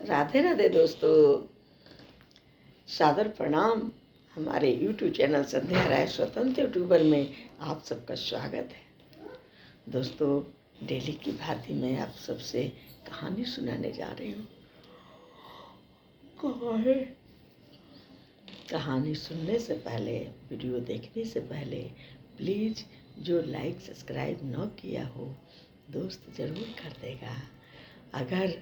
राधे राधे दोस्तों, सादर प्रणाम। हमारे YouTube चैनल संध्या राय स्वतंत्र यूट्यूबर में आप सबका स्वागत है। दोस्तों, डेली की भांति मैं आप सबसे कहानी सुनाने जा रही हूँ। कहानी सुनने से पहले, वीडियो देखने से पहले प्लीज़ जो लाइक सब्सक्राइब न किया हो दोस्त ज़रूर कर देगा। अगर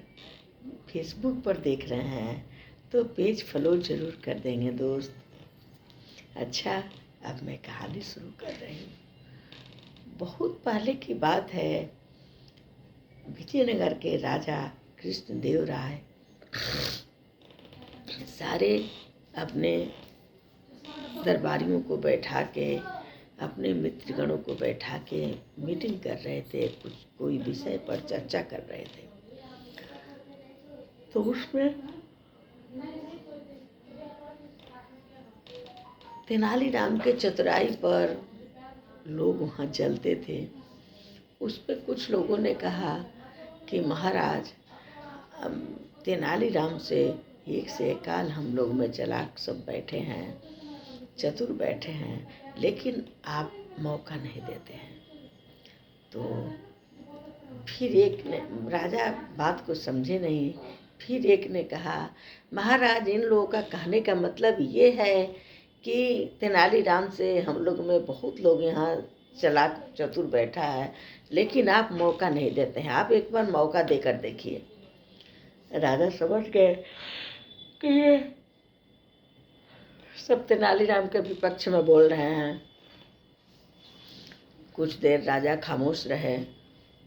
फेसबुक पर देख रहे हैं तो पेज फॉलो ज़रूर कर देंगे दोस्त। अच्छा, अब मैं कहानी शुरू कर रही हूँ। बहुत पहले की बात है। विजयनगर के राजा कृष्णदेव राय सारे अपने दरबारियों को बैठा के, अपने मित्रगणों को बैठा के मीटिंग कर रहे थे। कोई विषय पर चर्चा कर रहे थे। तो उसमें तेनालीराम के चतुराई पर लोग वहाँ जलते थे। उस पर कुछ लोगों ने कहा कि महाराज, तेनालीराम से एक काल हम लोग में चालाक सब बैठे हैं, चतुर बैठे हैं, लेकिन आप मौका नहीं देते हैं। तो फिर एक ने, राजा बात को समझे नहीं। फिर एक ने कहा, महाराज, इन लोगों का कहने का मतलब ये है कि तेनालीराम से हम लोग में बहुत लोग यहाँ चालाक चतुर बैठा है, लेकिन आप मौका नहीं देते हैं। आप एक बार मौका देकर देखिए। राजा समझ गए कि ये सब तेनालीराम के विपक्ष में बोल रहे हैं। कुछ देर राजा खामोश रहे।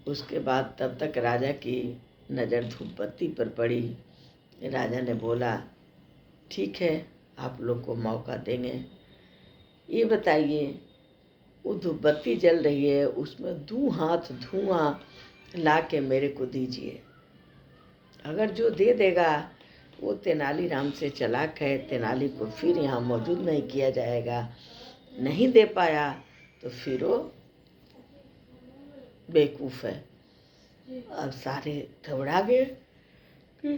उसके बाद तब तक राजा की नज़र धूप बत्ती पर पड़ी। राजा ने बोला, ठीक है, आप लोग को मौका देंगे। ये बताइए, वो धूप बत्ती जल रही है, उसमें 2 हाथ धुआं ला के मेरे को दीजिए। अगर जो दे देगा वो तेनालीराम से चालाक है, तेनाली को फिर यहाँ मौजूद नहीं किया जाएगा। नहीं दे पाया तो फिर वो बेवकूफ़ है। अब सारे घबरा गए कि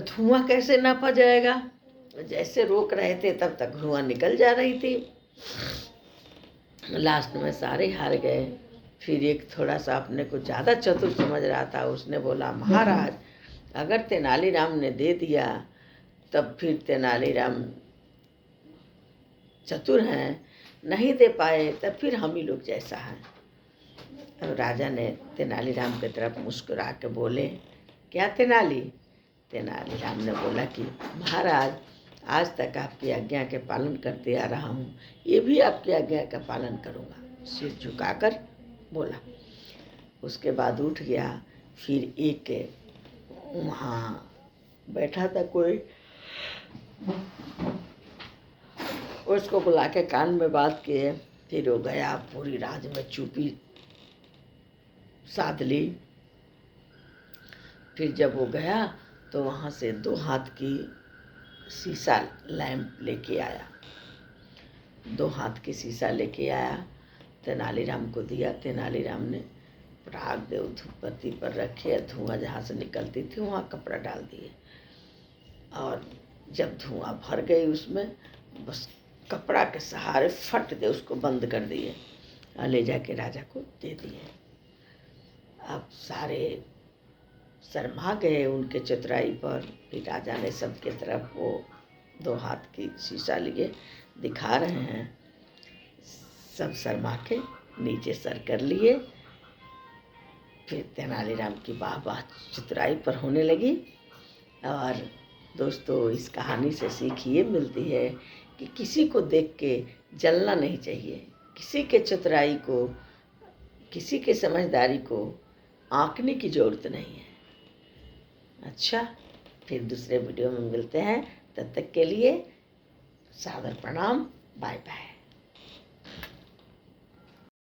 धुआं कैसे नापा जाएगा। जैसे रोक रहे थे तब तक धुआं निकल जा रही थी। लास्ट में सारे हार गए। फिर एक थोड़ा सा अपने को ज़्यादा चतुर समझ रहा था, उसने बोला, महाराज, अगर तेनालीराम ने दे दिया तब फिर तेनालीराम चतुर हैं, नहीं दे पाए तब फिर हम ही लोग जैसा है। अब राजा ने तेनालीराम की तरफ मुस्कुरा के बोले, क्या तेनाली? तेनालीराम ने बोला कि महाराज, आज तक आपकी आज्ञा के पालन करते आ रहा हूँ, ये भी आपकी आज्ञा का पालन करूँगा। सिर झुकाकर बोला। उसके बाद उठ गया। फिर एक वहाँ बैठा था कोई, उसको बुला के कान में बात किए। फिर वो गया, पूरी रात में चुप्पी साध ली। फिर जब वो गया तो वहाँ से 2 हाथ की शीशा लैंप लेके आया। 2 हाथ की शीशा लेके आया, तेनालीराम को दिया। तेनालीराम ने राग देव धूप बत्ती पर रखे, धुआं जहाँ से निकलती थी वहाँ कपड़ा डाल दिए। और जब धुआं भर गई उसमें, बस कपड़ा के सहारे फट दे उसको बंद कर दिए और ले जाके राजा को दे दिए। अब सारे शर्मा गए उनके चतुराई पर। फिर राजा ने सबके तरफ वो 2 हाथ की शीशा लिए दिखा रहे हैं। सब शर्मा के नीचे सर कर लिए। फिर तेनालीराम की वाह चतुराई पर होने लगी। और दोस्तों, इस कहानी से सीख ये मिलती है कि किसी को देख के जलना नहीं चाहिए। किसी के चतुराई को, किसी के समझदारी को आंकने की ज़रूरत नहीं है। अच्छा, फिर दूसरे वीडियो में मिलते हैं। तब तक के लिए सादर प्रणाम। Bye bye.